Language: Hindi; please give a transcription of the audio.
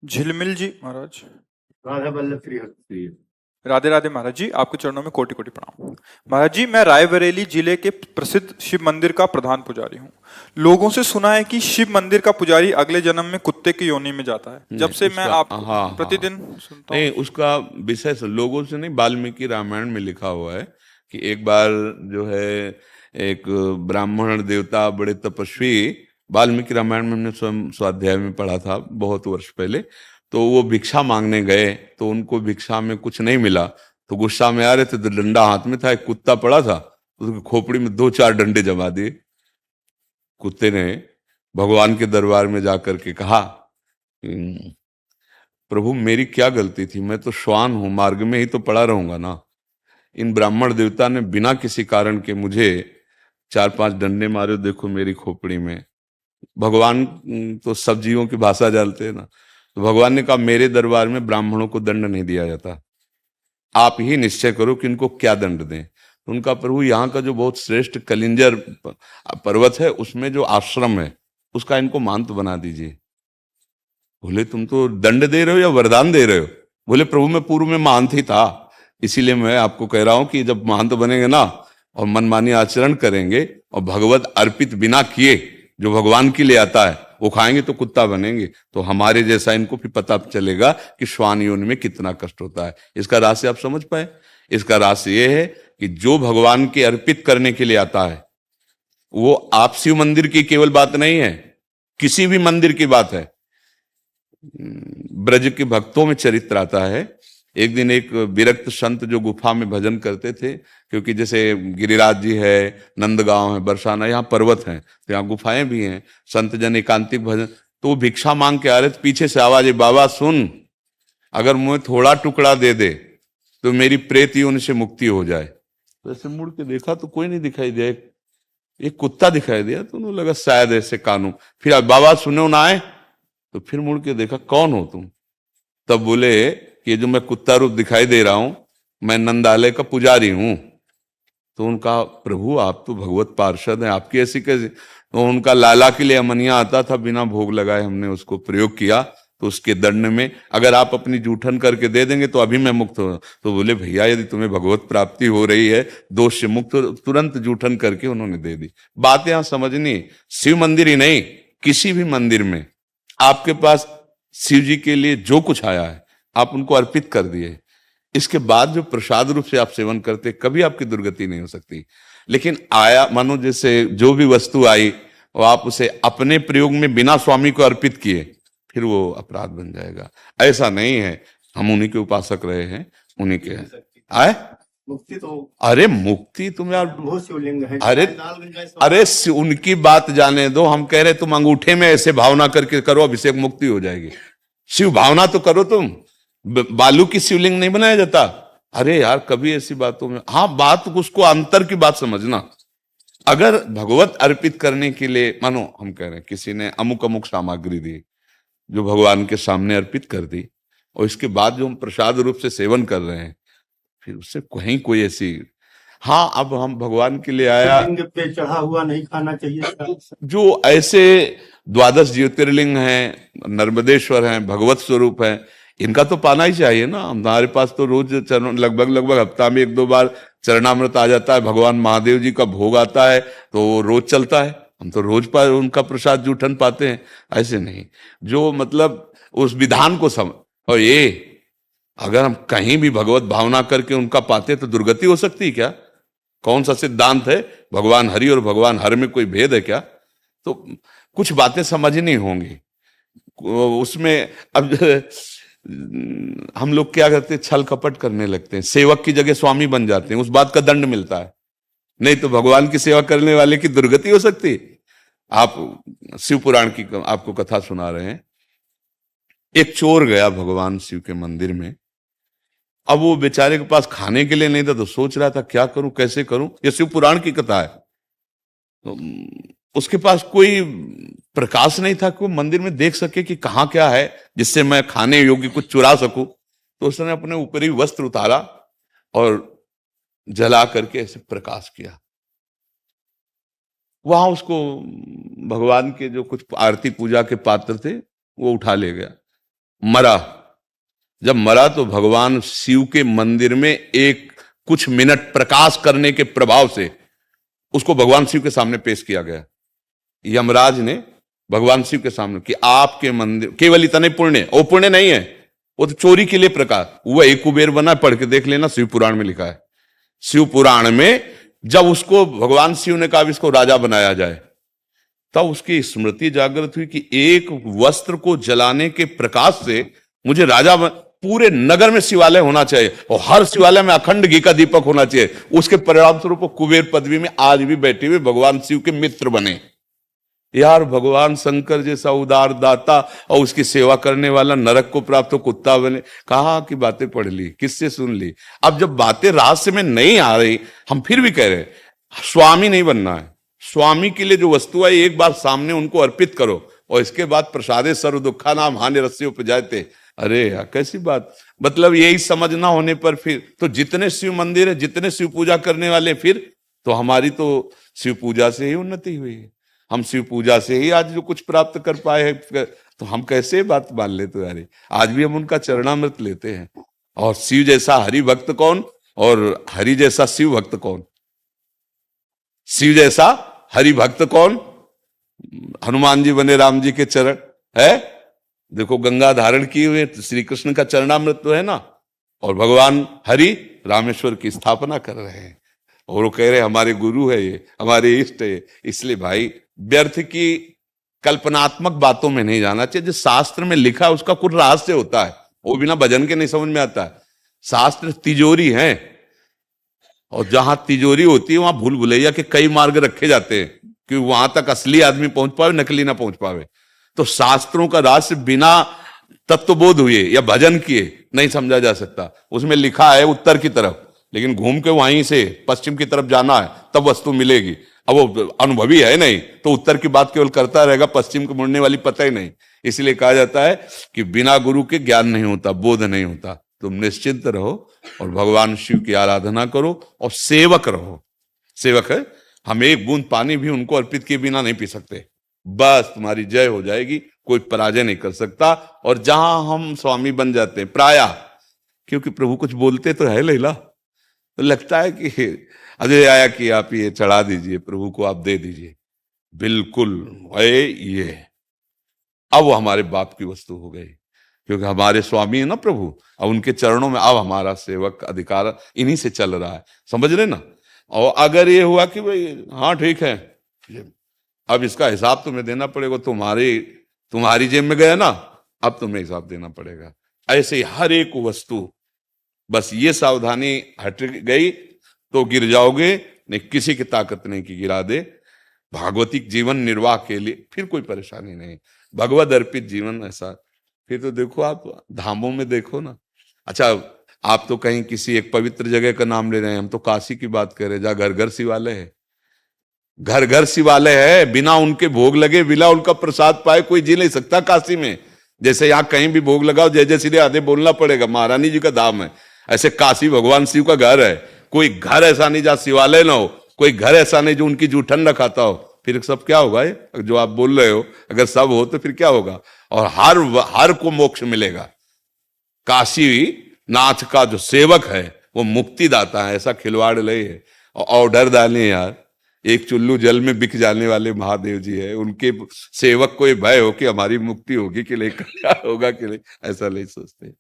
झिलमिल जी महाराज। राधा वल्लभ श्री हरि। राधे राधे महाराज जी, आपके चरणों में कोटि कोटि प्रणाम। महाराज जी, मैं रायबरेली जिले के प्रसिद्ध शिव मंदिर का प्रधान पुजारी हूँ। लोगों से सुना है कि शिव मंदिर का पुजारी अगले जन्म में कुत्ते की योनि में जाता है। जब नहीं से मैं उसका, आपको हाँ हाँ, प्रतिदिन सुनता नहीं हूँ। उसका विषय से लोगों से नहीं, वाल्मीकि रामायण में लिखा हुआ है कि एक बार जो है एक ब्राह्मण देवता बड़े तपस्वी, वाल्मीकि रामायण में हमने स्वयं स्वाध्याय में पढ़ा था बहुत वर्ष पहले, तो वो भिक्षा मांगने गए तो उनको भिक्षा में कुछ नहीं मिला, तो गुस्सा में आ रहे थे तो डंडा हाथ में था, एक कुत्ता पड़ा था, उसकी खोपड़ी में 2-4 डंडे जमा दिए। कुत्ते ने भगवान के दरबार में जाकर के कहा, प्रभु मेरी क्या गलती थी, मैं तो श्वान हूं, मार्ग में ही तो पड़ा रहूंगा ना। इन ब्राह्मण देवता ने बिना किसी कारण के मुझे 4-5 डंडे मारे, देखो मेरी खोपड़ी में। भगवान तो सब जीवों की भाषा जानते हैं ना, तो भगवान ने कहा मेरे दरबार में ब्राह्मणों को दंड नहीं दिया जाता, आप ही निश्चय करो कि इनको क्या दंड दें। तो उनका प्रभु यहाँ का जो बहुत श्रेष्ठ कलिंजर पर्वत है उसमें जो आश्रम है उसका इनको महंत बना दीजिए। बोले तुम तो दंड दे रहे हो या वरदान दे रहे हो? बोले प्रभु मैं पूर्व में महंत ही था, इसीलिए मैं आपको कह रहा हूं कि जब महंत बनेंगे ना और मनमानी आचरण करेंगे और भगवत अर्पित बिना किए जो भगवान के लिए आता है वो खाएंगे तो कुत्ता बनेंगे, तो हमारे जैसा इनको भी पता चलेगा कि श्वान योनि में कितना कष्ट होता है। इसका रहस्य आप समझ पाए? इसका रहस्य ये है कि जो भगवान के अर्पित करने के लिए आता है, वो आप शिव मंदिर की केवल बात नहीं है, किसी भी मंदिर की बात है। ब्रज के भक्तों में चरित्र आता है। एक दिन एक विरक्त संत जो गुफा में भजन करते थे, क्योंकि जैसे गिरिराज जी है, नंदगांव है, बरसाना, यहाँ पर्वत हैं तो यहाँ गुफाएं भी हैं, संत जन एकांतिक भजन, तो वो भिक्षा मांग के आ रहे थे, पीछे से आवाज है, बाबा सुन, अगर मुझे थोड़ा टुकड़ा दे दे तो मेरी प्रेत योनि से मुक्ति हो जाए। तो ऐसे मुड़ के देखा तो कोई नहीं दिखाई दिया, एक कुत्ता दिखाई दिया, तो उन्हें लगा शायद ऐसे कानू। फिर अब बाबा सुनो ना आए, तो फिर मुड़ के देखा कौन हो तुम? तब बोले कि जो मैं कुत्ता रूप दिखाई दे रहा हूं मैं नंदालय का पुजारी हूं। तो उनका प्रभु आप तो भगवत पार्षद हैं, आपकी ऐसी कैसे? तो उनका लाला के लिए अमनिया आता था, बिना भोग लगाए हमने उसको प्रयोग किया, तो उसके दंड में अगर आप अपनी जूठन करके दे देंगे तो अभी मैं मुक्त हो। तो बोले भैया यदि तुम्हें भगवत प्राप्ति हो रही है दोष से मुक्त, तुरंत जूठन करके उन्होंने दे दी। बात यहां समझनी, शिव मंदिर ही नहीं किसी भी मंदिर में आपके पास शिव जी के लिए जो कुछ आया है आप उनको अर्पित कर दिए, इसके बाद जो प्रसाद रूप से आप सेवन करते कभी आपकी दुर्गति नहीं हो सकती। लेकिन आया मानो जैसे जो भी वस्तु आई और आप उसे अपने प्रयोग में बिना स्वामी को अर्पित किए, फिर वो अपराध बन जाएगा। ऐसा नहीं है, हम उन्हीं के उपासक रहे हैं, उन्हीं के आए मुक्ति तो, अरे मुक्ति तुम यार, बहुत शिवलिंग है। अरे उनकी बात जाने दो, हम कह रहे तुम अंगूठे में ऐसे भावना करके करो अभिषेक, मुक्ति हो जाएगी। शिव भावना तो करो तुम, बालू की शिवलिंग नहीं बनाया जाता। अरे यार कभी ऐसी बातों में, हाँ बात उसको अंतर की बात समझना। अगर भगवत अर्पित करने के लिए मानो हम कह रहे हैं किसी ने अमुक अमुक सामग्री दी जो भगवान के सामने अर्पित कर दी, और इसके बाद जो हम प्रसाद रूप से सेवन कर रहे हैं, फिर उससे कहीं कोई ऐसी, हाँ अब हम भगवान के लिए आया, शिवलिंग पे चढ़ा हुआ नहीं खाना चाहिए। जो ऐसे 12 ज्योतिर्लिंग हैं, नर्मदेश्वर हैं, भगवत स्वरूप हैं, इनका तो पाना ही चाहिए ना। हमारे पास तो रोज लगभग हफ्ता में 1-2 बार चरणामृत आ जाता है, भगवान महादेव जी का भोग आता है तो वो रोज चलता है, हम तो रोज पर उनका प्रसाद जूठन पाते हैं। ऐसे नहीं, जो मतलब उस विधान को समझ, और ये अगर हम कहीं भी भगवत भावना करके उनका पाते तो दुर्गति हो सकती है क्या? कौन सा सिद्धांत है? भगवान हरि और भगवान हर में कोई भेद है क्या? तो कुछ बातें समझनी होंगी उसमें। अब हम लोग क्या करते हैं, छल कपट करने लगते हैं, सेवक की जगह स्वामी बन जाते हैं, उस बात का दंड मिलता है। नहीं तो भगवान की सेवा करने वाले की दुर्गति हो सकती। आप शिव पुराण की आपको कथा सुना रहे हैं। एक चोर गया भगवान शिव के मंदिर में, अब वो बेचारे के पास खाने के लिए नहीं था तो सोच रहा था क्या करूं कैसे करूं, ये शिव पुराण की कथा है। तो उसके पास कोई प्रकाश नहीं था कि वो मंदिर में देख सके कि कहाँ क्या है जिससे मैं खाने योग्य कुछ चुरा सकूं। तो उसने अपने ऊपरी वस्त्र उतारा और जला करके ऐसे प्रकाश किया। वहां उसको भगवान के जो कुछ आरती पूजा के पात्र थे वो उठा ले गया। मरा। जब मरा तो भगवान शिव के मंदिर में एक कुछ मिनट प्रकाश करने के प्रभाव से उसको भगवान शिव के सामने पेश किया गया। यमराज ने भगवान शिव के सामने कि आपके मंदिर केवल इतने पुण्य, वो पुण्य नहीं है, वो तो चोरी के लिए प्रकाश। वो एक कुबेर बना, पढ़ के देख लेना, शिव पुराण में लिखा है। शिव पुराण में जब उसको भगवान शिव ने कहा इसको राजा बनाया जाए, तब उसकी स्मृति जागृत हुई कि एक वस्त्र को जलाने के प्रकाश से मुझे राजा पूरे नगर में शिवालय होना चाहिए और हर शिवालय में अखंड घी का दीपक होना चाहिए। उसके परिणाम स्वरूप कुबेर पदवी में आज भी बैठे हुए भगवान शिव के मित्र बने। यार, भगवान शंकर जैसा उदार दाता और उसकी सेवा करने वाला नरक को प्राप्त हो कुत्ता बने। कहाँ की बातें पढ़ ली, किससे सुन ली। अब जब बातें रहस्य में नहीं आ रही, हम फिर भी कह रहे हैं स्वामी नहीं बनना है। स्वामी के लिए जो वस्तु है एक बार सामने उनको अर्पित करो और इसके बाद प्रसादे सर्व दुखा नाम हानि रस्सी उपजाते। अरे यार, कैसी बात। मतलब यही समझना होने पर फिर तो जितने शिव मंदिर है, जितने शिव पूजा करने वाले, फिर तो हमारी तो शिव पूजा से ही उन्नति हुई है। हम शिव पूजा से ही आज जो कुछ प्राप्त कर पाए हैं, तो हम कैसे बात मान लेते यार। आज भी हम उनका चरणामृत लेते हैं। और शिव जैसा हरि भक्त कौन और हरि जैसा शिव भक्त कौन। शिव जैसा हरि भक्त कौन। हनुमान जी बने राम जी के चरण है। देखो, गंगा धारण किए हुए श्री कृष्ण का चरणामृत तो है ना। और भगवान हरि रामेश्वर की स्थापना कर रहे हैं और वो कह रहे हमारे गुरु है, ये हमारे इष्ट है। इसलिए भाई, व्यर्थ की कल्पनात्मक बातों में नहीं जाना चाहिए। जो शास्त्र में लिखा है उसका कुछ रहस्य होता है, वो बिना भजन के नहीं समझ में आता है। शास्त्र तिजोरी है और जहां तिजोरी होती है वहां भूल भुलैया के कई मार्ग रखे जाते हैं कि वहां तक असली आदमी पहुंच पावे, नकली ना पहुंच पावे। तो शास्त्रों का रहस्य बिना तत्वबोध हुए या भजन किए नहीं समझा जा सकता। उसमें लिखा है उत्तर की तरफ, लेकिन घूम के वहीं से पश्चिम की तरफ जाना है तब वस्तु मिलेगी। अब वो अनुभवी है नहीं तो उत्तर की बात केवल करता रहेगा, पश्चिम को मुड़ने वाली पता ही नहीं। इसलिए कहा जाता है कि बिना गुरु के ज्ञान नहीं होता, बोध नहीं होता। तुम निश्चिंत रहो और भगवान शिव की आराधना करो और सेवक रहो। सेवक है, हम एक बूंद पानी भी उनको अर्पित किए बिना नहीं पी सकते। बस तुम्हारी जय हो जाएगी, कोई पराजय नहीं कर सकता। और जहां हम स्वामी बन जाते हैं प्राया, क्योंकि प्रभु कुछ बोलते तो है लैला, तो लगता है कि अजय आया कि आप ये चढ़ा दीजिए, प्रभु को आप दे दीजिए। बिल्कुल ये अब वो हमारे बाप की वस्तु हो गई, क्योंकि हमारे स्वामी है ना प्रभु। अब उनके चरणों में अब हमारा सेवक अधिकार इन्हीं से चल रहा है, समझ रहे ना। और अगर ये हुआ कि भाई हाँ ठीक है, अब इसका हिसाब तुम्हें देना पड़ेगा, तुम्हारी जेब में गया ना, अब तुम्हें हिसाब देना पड़ेगा। ऐसे ही हर एक वस्तु, बस ये सावधानी हट गई तो गिर जाओगे, नहीं किसी की ताकत नहीं कि गिरा दे। भागवतिक जीवन निर्वाह के लिए फिर कोई परेशानी नहीं, भगवद अर्पित जीवन ऐसा। फिर तो देखो आप धामों में देखो ना। अच्छा, आप तो कहीं किसी एक पवित्र जगह का नाम ले रहे हैं, हम तो काशी की बात कर रहे हैं, जहाँ घर घर शिवालय है। घर घर शिवालय है, बिना उनके भोग लगे, बिना उनका प्रसाद पाए कोई जी नहीं सकता काशी में। जैसे यहाँ कहीं भी भोग लगाओ जय जय श्री राधे बोलना पड़ेगा, महारानी जी का धाम है, ऐसे काशी भगवान शिव का घर है। कोई घर ऐसा नहीं जहाँ शिवालय ना हो, कोई घर ऐसा नहीं जो उनकी जूठन न खाता हो। फिर सब क्या होगा ये जो आप बोल रहे हो, अगर सब हो तो फिर क्या होगा। और हर को मोक्ष मिलेगा। काशी नाथ का जो सेवक है वो मुक्तिदाता है, ऐसा खिलवाड़ नहीं है। और ऑर्डर डाले यार, एक चुल्लू जल में बिक जाने वाले महादेव जी है, उनके सेवक को भय हो कि हमारी मुक्ति होगी कि नहीं, क्या होगा कि नहीं, ऐसा नहीं सोचते।